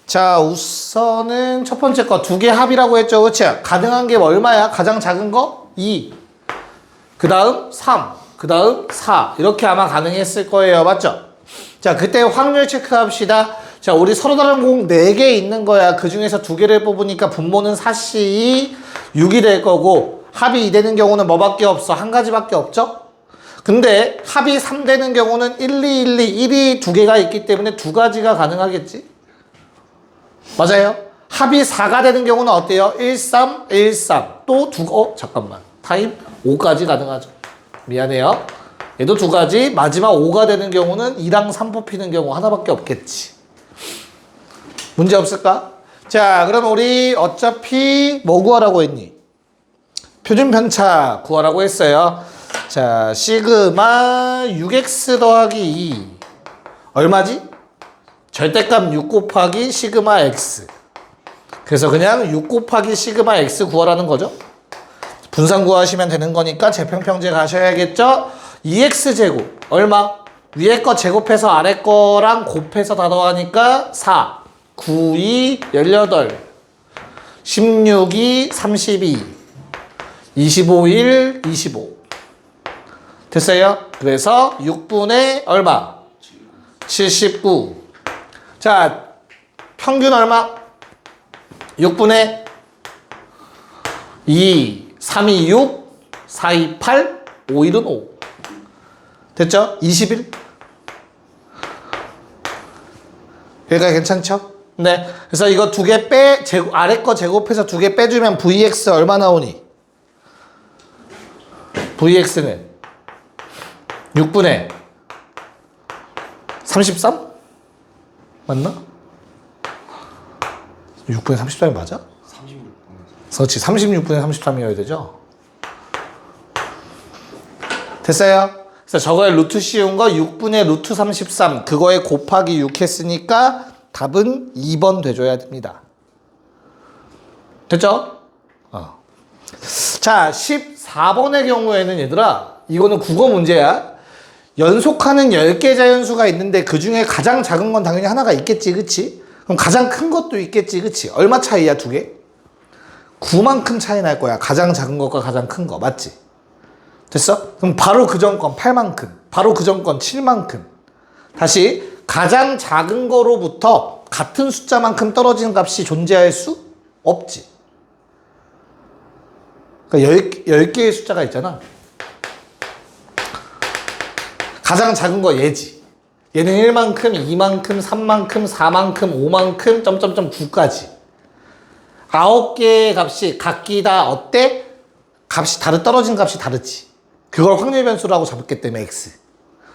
자, 우선은 첫 번째 거 두 개 합이라고 했죠. 그치? 가능한 게 얼마야? 가장 작은 거? 2. 그 다음 3. 그 다음 4. 이렇게 아마 가능했을 거예요. 맞죠? 자, 그때 확률 체크합시다. 자, 우리 서로 다른 공 4개 있는 거야. 그 중에서 2개를 뽑으니까 분모는 4C 6이 될 거고, 합이 2 되는 경우는 뭐밖에 없어? 한 가지밖에 없죠? 근데 합이 3 되는 경우는 1, 2, 1, 2, 1이 2개가 있기 때문에 2가지가 가능하겠지? 맞아요? 합이 4가 되는 경우는 어때요? 1, 3, 1, 3. 또 잠깐만. 타임 5까지 가능하죠. 미안해요. 얘도 2가지. 마지막 5가 되는 경우는 2랑 3 뽑히는 경우 하나밖에 없겠지. 문제 없을까? 자, 그럼 우리 어차피 뭐 구하라고 했니? 표준 편차 구하라고 했어요. 자, 시그마 6x 더하기 2. 얼마지? 절대값 6 곱하기 시그마 x. 그래서 그냥 6 곱하기 시그마 x 구하라는 거죠. 분산 구하시면 되는 거니까 재평평제 가셔야겠죠. 2x제곱 얼마? 위에 거 제곱해서 아래 거랑 곱해서 다 더하니까 4 9, 2, 18 16, 2, 32 25, 1, 25 됐어요? 그래서 6분의 얼마? 79. 자, 평균 얼마? 6분의 2, 3이 6, 4이 8, 5일은 5. 됐죠? 21. 여기가 괜찮죠? 네. 그래서 이거 2개 아래 거 제곱해서 2개 빼주면 VX 얼마 나오니? VX는 6분의 33? 맞나? 6분의 33이 맞아? 36분의 그렇지. 36분의 33이어야 되죠? 됐어요? 그래서 저거에 루트 씌운 거 6분의 루트 33 그거에 곱하기 6 했으니까 답은 2번 돼줘야 됩니다. 됐죠? 자, 14번의 경우에는 얘들아, 이거는 국어 문제야. 연속하는 10개 자연수가 있는데 그 중에 가장 작은 건 당연히 하나가 있겠지, 그치? 그럼 가장 큰 것도 있겠지, 그치? 얼마 차이야, 두 개? 9만큼 차이 날 거야. 가장 작은 것과 가장 큰 거, 맞지? 됐어? 그럼 바로 그 전 건 8만큼, 바로 그 전 건 7만큼. 다시, 가장 작은 거로부터 같은 숫자만큼 떨어지는 값이 존재할 수 없지. 그러니까 10개의 숫자가 있잖아. 가장 작은 거 얘지. 얘는 1만큼, 2만큼, 3만큼, 4만큼, 5만큼, 점점점 9까지. 9개의 값이 각기 다 어때? 값이 떨어진 값이 다르지. 그걸 확률 변수라고 잡았기 때문에 x.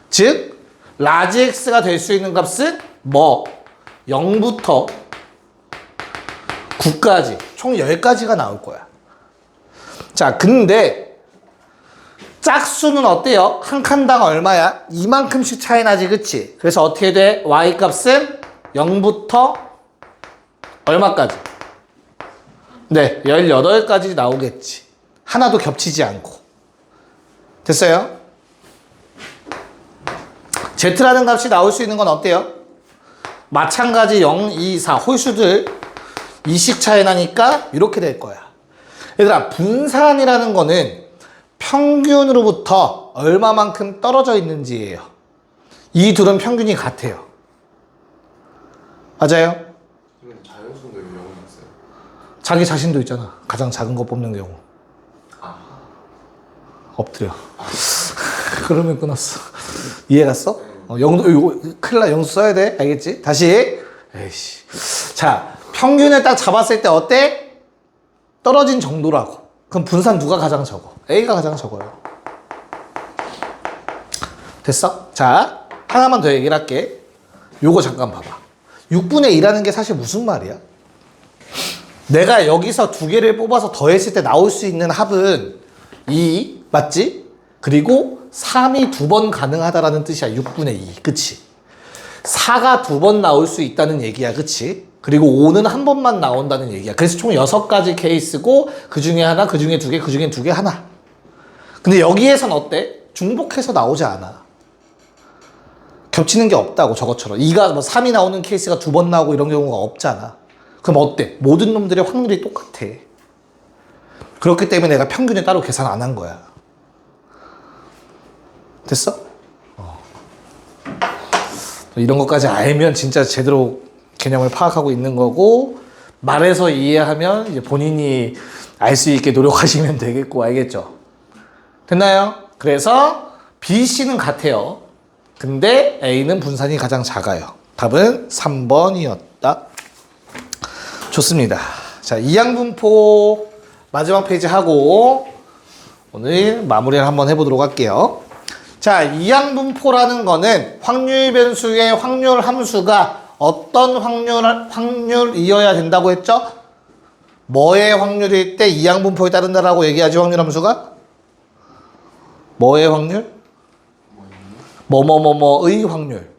즉, 라지 x가 될 수 있는 값은 뭐? 0부터 9까지. 총 10가지가 나올 거야. 자, 근데 짝수는 어때요? 한 칸당 얼마야? 이만큼씩 차이 나지, 그치? 그래서 어떻게 돼? y값은 0부터 얼마까지? 네, 18까지 나오겠지. 하나도 겹치지 않고. 됐어요? z라는 값이 나올 수 있는 건 어때요? 마찬가지 0, 2, 4 홀수들 2씩 차이 나니까 이렇게 될 거야. 얘들아, 분산이라는 거는 평균으로부터 얼마만큼 떨어져 있는지예요. 이 둘은 평균이 같아요. 맞아요? 자연수인데 왜 0이 있어요? 자기 자신도 있잖아. 가장 작은 거 뽑는 경우. 엎드려. 그러면 끊었어. 이해 갔어? 영도, 이거 큰일 나. 영수 써야 돼. 알겠지? 다시. 에이씨. 자, 평균을 딱 잡았을 때 어때? 떨어진 정도라고. 그럼 분산 누가 가장 적어? A가 가장 적어요. 됐어? 자, 하나만 더 얘기를 할게. 요거 잠깐 봐봐. 6분의 2라는 게 사실 무슨 말이야? 내가 여기서 두 개를 뽑아서 더했을 때 나올 수 있는 합은 2, 맞지? 그리고 3이 2번 가능하다라는 뜻이야. 6분의 2. 그치? 4가 2번 나올 수 있다는 얘기야. 그치? 그리고 5는 한 번만 나온다는 얘기야. 그래서 총 6가지 케이스고 그 중에 하나, 그 중에 2개, 그 중에 2개 하나. 근데 여기에선 어때? 중복해서 나오지 않아. 겹치는 게 없다고, 저것처럼. 2가 뭐 3이 나오는 케이스가 2번 나오고 이런 경우가 없잖아. 그럼 어때? 모든 놈들의 확률이 똑같아. 그렇기 때문에 내가 평균에 따로 계산 안 한 거야. 됐어? 이런 것까지 알면 진짜 제대로 개념을 파악하고 있는 거고, 말해서 이해하면 이제 본인이 알 수 있게 노력하시면 되겠고, 알겠죠? 됐나요? 그래서 B, C는 같아요. 근데 A는 분산이 가장 작아요. 답은 3번이었다. 좋습니다. 자, 이항분포 마지막 페이지 하고 오늘 마무리를 한번 해보도록 할게요. 자, 이항분포라는 거는 확률 변수의 확률 함수가 어떤 확률이어야 된다고 했죠? 뭐의 확률일 때 이항분포에 따른다라고 얘기하지, 확률 함수가? 뭐의 확률? 뭐뭐뭐뭐의 확률.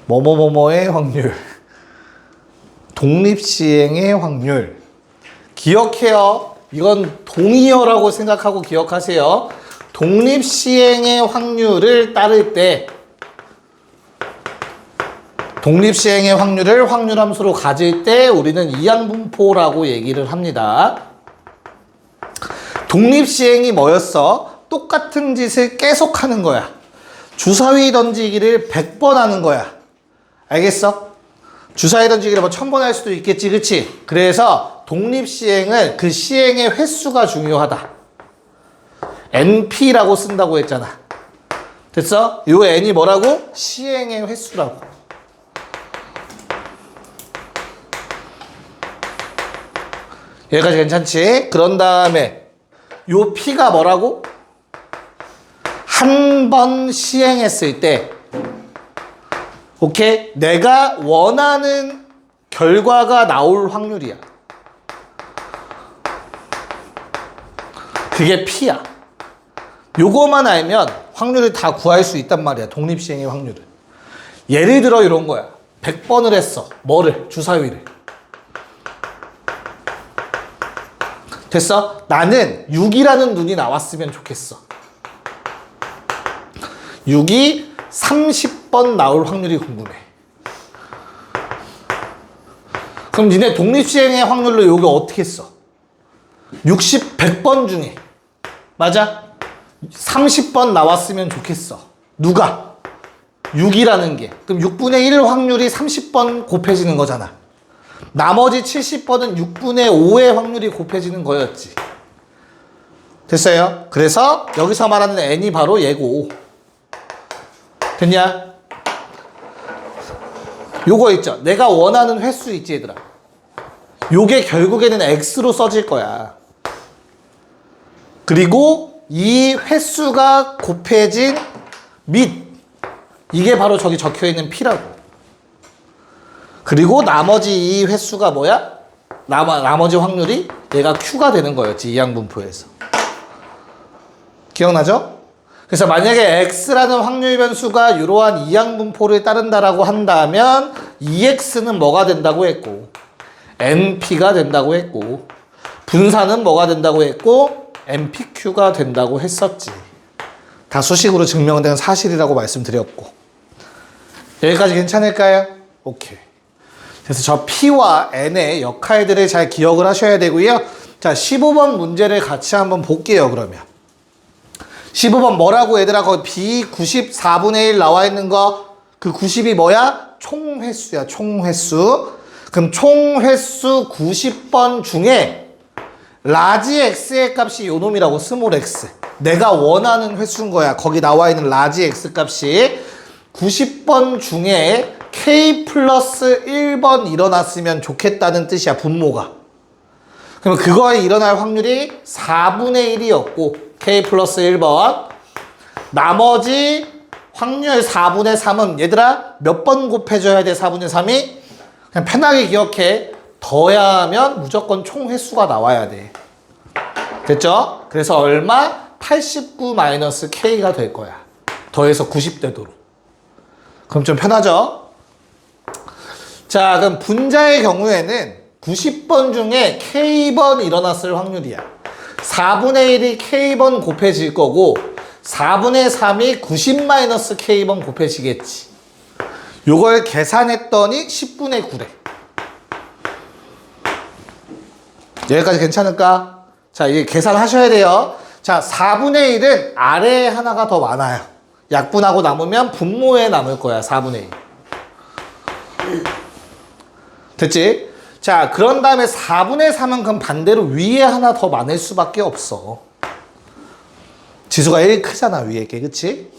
뭐뭐뭐뭐의 확률. 독립시행의 확률. 기억해요. 이건 동의어라고 생각하고 기억하세요. 독립시행의 확률을 따를 때 독립시행의 확률을 확률함수로 가질 때 우리는 이항분포라고 얘기를 합니다. 독립시행이 뭐였어? 똑같은 짓을 계속 하는 거야. 주사위 던지기를 100번 하는 거야. 알겠어? 주사위 던지기를 뭐 1000번 할 수도 있겠지, 그치? 그래서 독립시행은 그 시행의 횟수가 중요하다. NP라고 쓴다고 했잖아. 됐어? 요 N이 뭐라고? 시행의 횟수라고. 여기까지 괜찮지? 그런 다음에 요 P가 뭐라고? 한 번 시행했을 때, 오케이? 내가 원하는 결과가 나올 확률이야. 그게 P야. 요거만 알면 확률을 다 구할 수 있단 말이야. 독립시행의 확률을. 예를 들어 이런 거야. 100번을 했어. 뭐를? 주사위를. 됐어? 나는 6이라는 눈이 나왔으면 좋겠어. 6이 30번 나올 확률이 궁금해. 그럼 니네 독립시행의 확률로 요게 어떻게 써? 100번 중에 맞아? 30번 나왔으면 좋겠어. 누가? 6이라는 게. 그럼 6분의 1 확률이 30번 곱해지는 거잖아. 나머지 70번은 6분의 5의 확률이 곱해지는 거였지. 됐어요? 그래서 여기서 말하는 n이 바로 얘고. 됐냐? 요거 있죠? 내가 원하는 횟수 있지 얘들아. 요게 결국에는 x로 써질 거야. 그리고 이 횟수가 곱해진 밑, 이게 바로 저기 적혀있는 p라고. 그리고 나머지 이 횟수가 뭐야? 나머지 확률이 얘가 q가 되는 거였지, 이항분포에서. 기억나죠? 그래서 만약에 x라는 확률 변수가 이러한 이항분포를 따른다라고 한다면 EX는 뭐가 된다고 했고 NP가 된다고 했고 분산은 뭐가 된다고 했고 NPQ가 된다고 했었지. 다 수식으로 증명된 사실이라고 말씀드렸고. 여기까지 괜찮을까요? 오케이. 그래서 저 P와 N의 역할들을 잘 기억을 하셔야 되고요. 자, 15번 문제를 같이 한번 볼게요, 그러면. 15번 뭐라고 얘들아? 거기 B 94분의 1 나와 있는 거, 그 90이 뭐야? 총횟수야, 총횟수. 그럼 총횟수 90번 중에 라지 X의 값이 요 놈이라고, 스몰 x. 내가 원하는 횟수인 거야. 거기 나와 있는 라지 X 값이 90번 중에 K 플러스 1번 일어났으면 좋겠다는 뜻이야, 분모가. 그럼 그거에 일어날 확률이 4분의 1이었고, K 플러스 1번. 나머지 확률 4분의 3은 얘들아 몇 번 곱해줘야 돼, 4분의 3이? 그냥 편하게 기억해. 더해야 하면 무조건 총 횟수가 나와야 돼. 됐죠? 그래서 얼마? 89-K가 될 거야. 더해서 90 되도록. 그럼 좀 편하죠? 자, 그럼 분자의 경우에는 90번 중에 K번 일어났을 확률이야. 4분의 1이 K번 곱해질 거고 4분의 3이 90-K번 곱해지겠지. 요걸 계산했더니 10분의 9래. 여기까지 괜찮을까? 자, 이게 계산하셔야 돼요. 자, 4분의 1은 아래에 하나가 더 많아요. 약분하고 남으면 분모에 남을 거야, 4분의 1. 됐지? 자, 그런 다음에 4분의 3은 그럼 반대로 위에 하나 더 많을 수밖에 없어. 지수가 1 크잖아, 위에 게. 그치?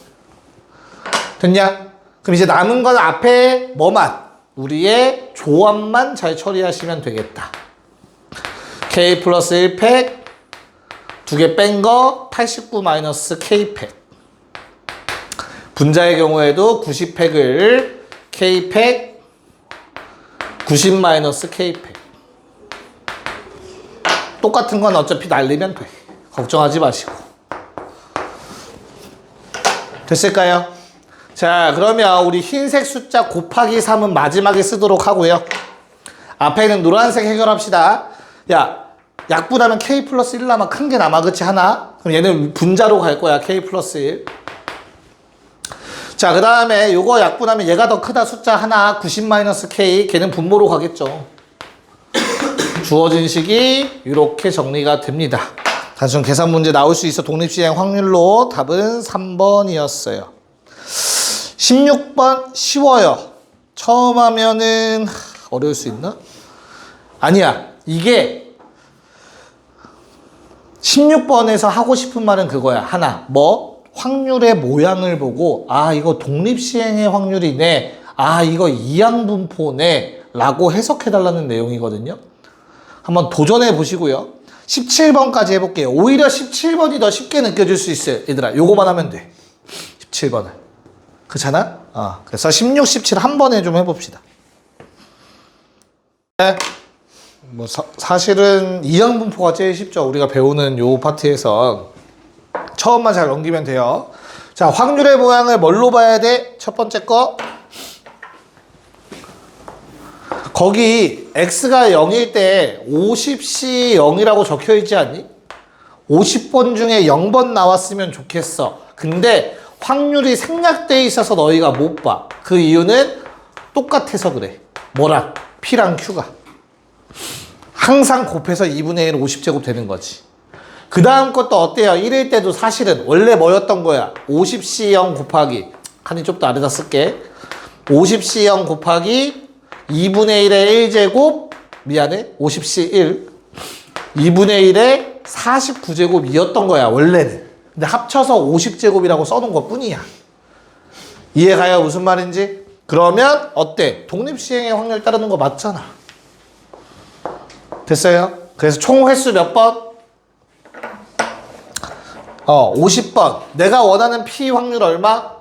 됐냐? 그럼 이제 남은 건 앞에 뭐만? 우리의 조합만 잘 처리하시면 되겠다. K 플러스 1팩, 두 개 뺀 거, 89-K팩. 분자의 경우에도 90팩을 K팩, 90-K팩. 똑같은 건 어차피 날리면 돼. 걱정하지 마시고. 됐을까요? 자, 그러면 우리 흰색 숫자 곱하기 3은 마지막에 쓰도록 하고요. 앞에 있는 노란색 해결합시다. 야, 약분하면 K 플러스 1 남아. 큰 게 남아. 그치? 하나. 그럼 얘는 분자로 갈 거야. K 플러스 1. 자, 그 다음에 요거 약분하면 얘가 더 크다. 숫자 하나. 90-K. 걔는 분모로 가겠죠. 주어진 식이 이렇게 정리가 됩니다. 단순 계산 문제 나올 수 있어. 독립시행 확률로. 답은 3번이었어요. 16번 쉬워요. 처음 하면은 어려울 수 있나? 아니야. 이게 16번에서 하고 싶은 말은 그거야. 하나. 뭐? 확률의 모양을 보고 아, 이거 독립시행의 확률이네. 아, 이거 이항분포네. 라고 해석해달라는 내용이거든요. 한번 도전해 보시고요. 17번까지 해볼게요. 오히려 17번이 더 쉽게 느껴질 수 있어요. 얘들아, 요거만 하면 돼. 17번은. 그렇잖아? 그래서 16, 17 한 번에 좀 해봅시다. 네. 뭐 사실은 이항분포가 제일 쉽죠. 우리가 배우는 요 파트에서. 처음만 잘 넘기면 돼요. 자, 확률의 모양을 뭘로 봐야 돼? 첫 번째 거. 거기 x가 0일 때 50C 0이라고 적혀 있지 않니? 50번 중에 0번 나왔으면 좋겠어. 근데 확률이 생략돼 있어서 너희가 못 봐. 그 이유는 똑같아서 그래. 뭐랑? P랑 Q가. 항상 곱해서 2분의 1 50제곱 되는 거지. 그 다음 것도 어때요? 1일 때도 사실은 원래 뭐였던 거야? 50C0 곱하기 칸이 좀 더 아래다 쓸게. 50C0 곱하기 2분의 1의 1제곱 미안해 50C1 2분의 1의 49제곱이었던 거야 원래는. 근데 합쳐서 50제곱이라고 써놓은 것 뿐이야. 이해가요? 무슨 말인지? 그러면 어때? 독립시행의 확률 따르는 거 맞잖아. 됐어요? 그래서 총 횟수 몇 번? 50번. 내가 원하는 P 확률 얼마?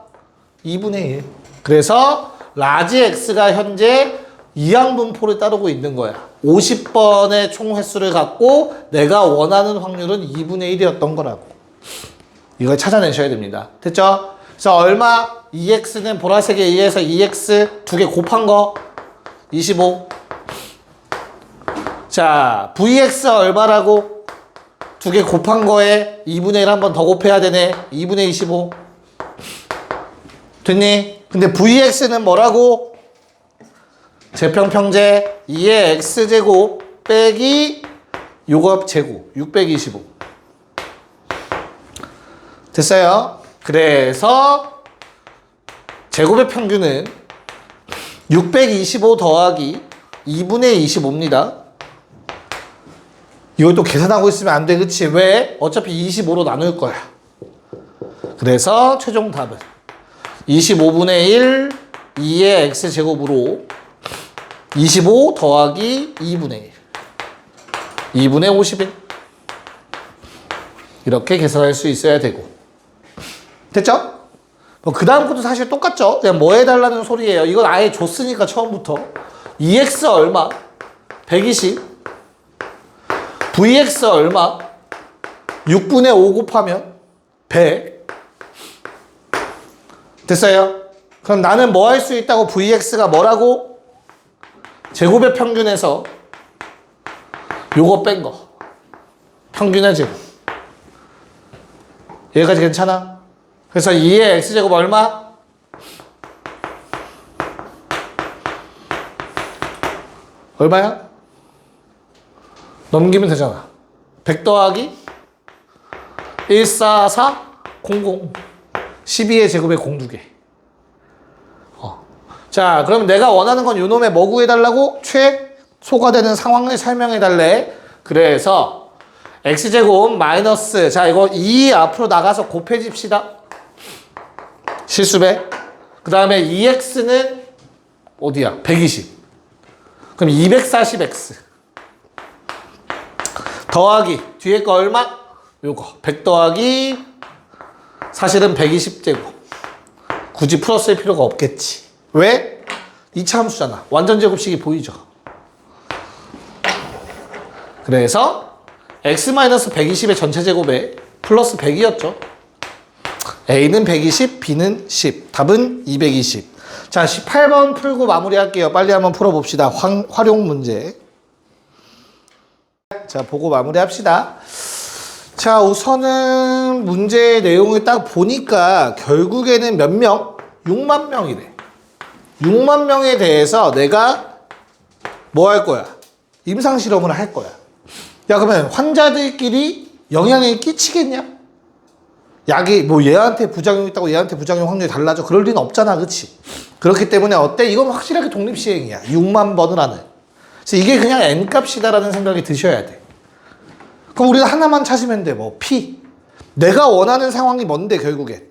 2분의 1. 그래서 라지 X가 현재 이항분포를 따르고 있는 거야. 50번의 총 횟수를 갖고 내가 원하는 확률은 2분의 1이었던 거라고. 이걸 찾아내셔야 됩니다. 됐죠? 그래서 얼마? 2x는 보라색에 2에서 2x 두 개 곱한 거 25. 자, vx 얼마라고? 두 개 곱한 거에 2분의 1 한 번 더 곱해야 되네. 2분의 25. 됐니? 근데 vx는 뭐라고? 제평평제 2의 x제곱 빼기 요거 제곱 625. 됐어요? 그래서 제곱의 평균은 625 더하기 2분의 25입니다. 이걸 또 계산하고 있으면 안 돼, 그치? 왜? 어차피 25로 나눌 거야. 그래서 최종 답은 25분의 1 2의 x제곱으로 25 더하기 2분의 1 2분의 51 이렇게 계산할 수 있어야 되고. 됐죠? 그 다음 것도 사실 똑같죠? 그냥 뭐 해달라는 소리예요. 이건 아예 줬으니까 처음부터 2x 얼마? 120 vx 얼마? 6분의 5 곱하면 100 됐어요? 그럼 나는 뭐 할 수 있다고? vx가 뭐라고? 제곱의 평균에서 요거 뺀 거 평균의 제곱. 여기까지 괜찮아? 그래서 2의 x제곱 얼마? 얼마야? 넘기면 되잖아. 100 더하기 144 00 12의 제곱에 0 2개. 자, 그럼 내가 원하는 건 요놈의 뭐 구해달라고? 최소가 되는 상황을 설명해달래. 그래서 x제곱 마이너스, 자 이거 2 앞으로 나가서 곱해집시다. 실수배. 그 다음에 2x는 어디야? 120. 그럼 240x 더하기 뒤에 거 얼마? 요거 100 더하기 사실은 120제곱. 굳이 풀었을 필요가 없겠지. 왜? 2차 함수잖아. 완전 제곱식이 보이죠? 그래서 x-120의 전체 제곱에 플러스 100이었죠. A는 120, B는 10. 답은 220. 자, 18번 풀고 마무리할게요. 빨리 한번 풀어봅시다. 활용 문제. 자, 보고 마무리합시다. 자, 우선은 문제의 내용을 딱 보니까 결국에는 몇 명? 6만 명이래. 6만 명에 대해서 내가 뭐 할 거야? 임상실험을 할 거야. 야, 그러면 환자들끼리 영향을 끼치겠냐? 약이 뭐 얘한테 부작용 있다고 얘한테 부작용 확률이 달라져? 그럴 리는 없잖아, 그치? 그렇기 때문에 어때? 이건 확실하게 독립시행이야. 6만 번을 하는. 그래서 이게 그냥 n값이다라는 생각이 드셔야 돼. 그럼 우리는 하나만 찾으면 돼. 뭐 P. 내가 원하는 상황이 뭔데 결국엔?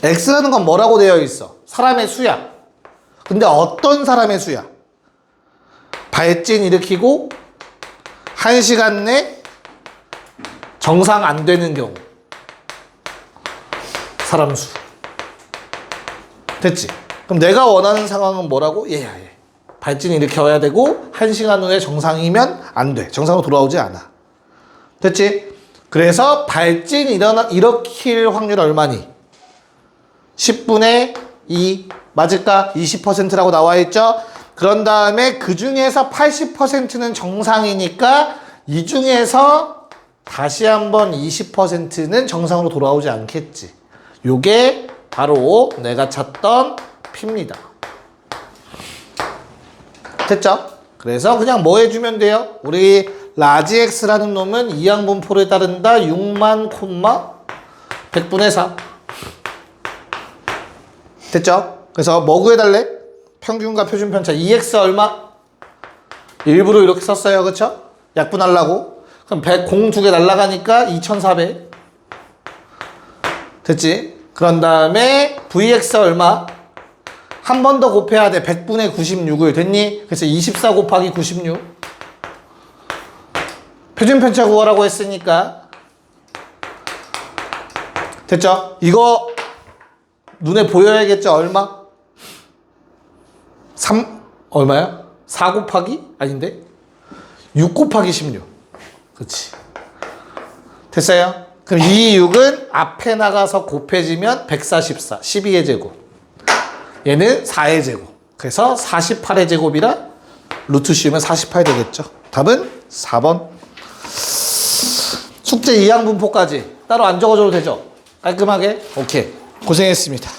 X라는 건 뭐라고 되어 있어? 사람의 수야. 근데 어떤 사람의 수야? 발진 일으키고 1시간 내 정상 안 되는 경우. 사람 수. 됐지? 그럼 내가 원하는 상황은 뭐라고? 얘야, 얘. 발진 일으켜야 되고 1시간 후에 정상이면 안 돼. 정상으로 돌아오지 않아. 됐지? 그래서 발진 일으킬 확률 얼마니? 10분의 2 맞을까? 20%라고 나와 있죠? 그런 다음에 그 중에서 80%는 정상이니까 이 중에서 다시 한번 20%는 정상으로 돌아오지 않겠지. 요게 바로 내가 찾던 P입니다. 됐죠? 그래서 그냥 뭐 해주면 돼요? 우리 라지 X라는 놈은 이항분포를 따른다 6만 콤마 100분의 4. 됐죠? 그래서 뭐 구해달래? 평균과 표준편차 2x 얼마? 일부러 이렇게 썼어요. 그쵸? 약분하려고. 그럼 100, 0 두 개 날라가니까 2400. 됐지? 그런 다음에 vx 얼마? 한 번 더 곱해야 돼. 100분의 96을. 됐니? 그래서 24 곱하기 96. 표준편차 구하라고 했으니까. 됐죠? 이거 눈에 보여야겠죠? 얼마? 3 얼마야? 4 곱하기? 아닌데? 6 곱하기 16. 그렇지. 됐어요? 그럼 이 6은 앞에 나가서 곱해지면 144. 12의 제곱. 얘는 4의 제곱. 그래서 48의 제곱이라 루트 씌우면 48 되겠죠. 답은 4번. 숙제 이항분포까지 따로 안 적어줘도 되죠? 깔끔하게? 오케이. 고생했습니다.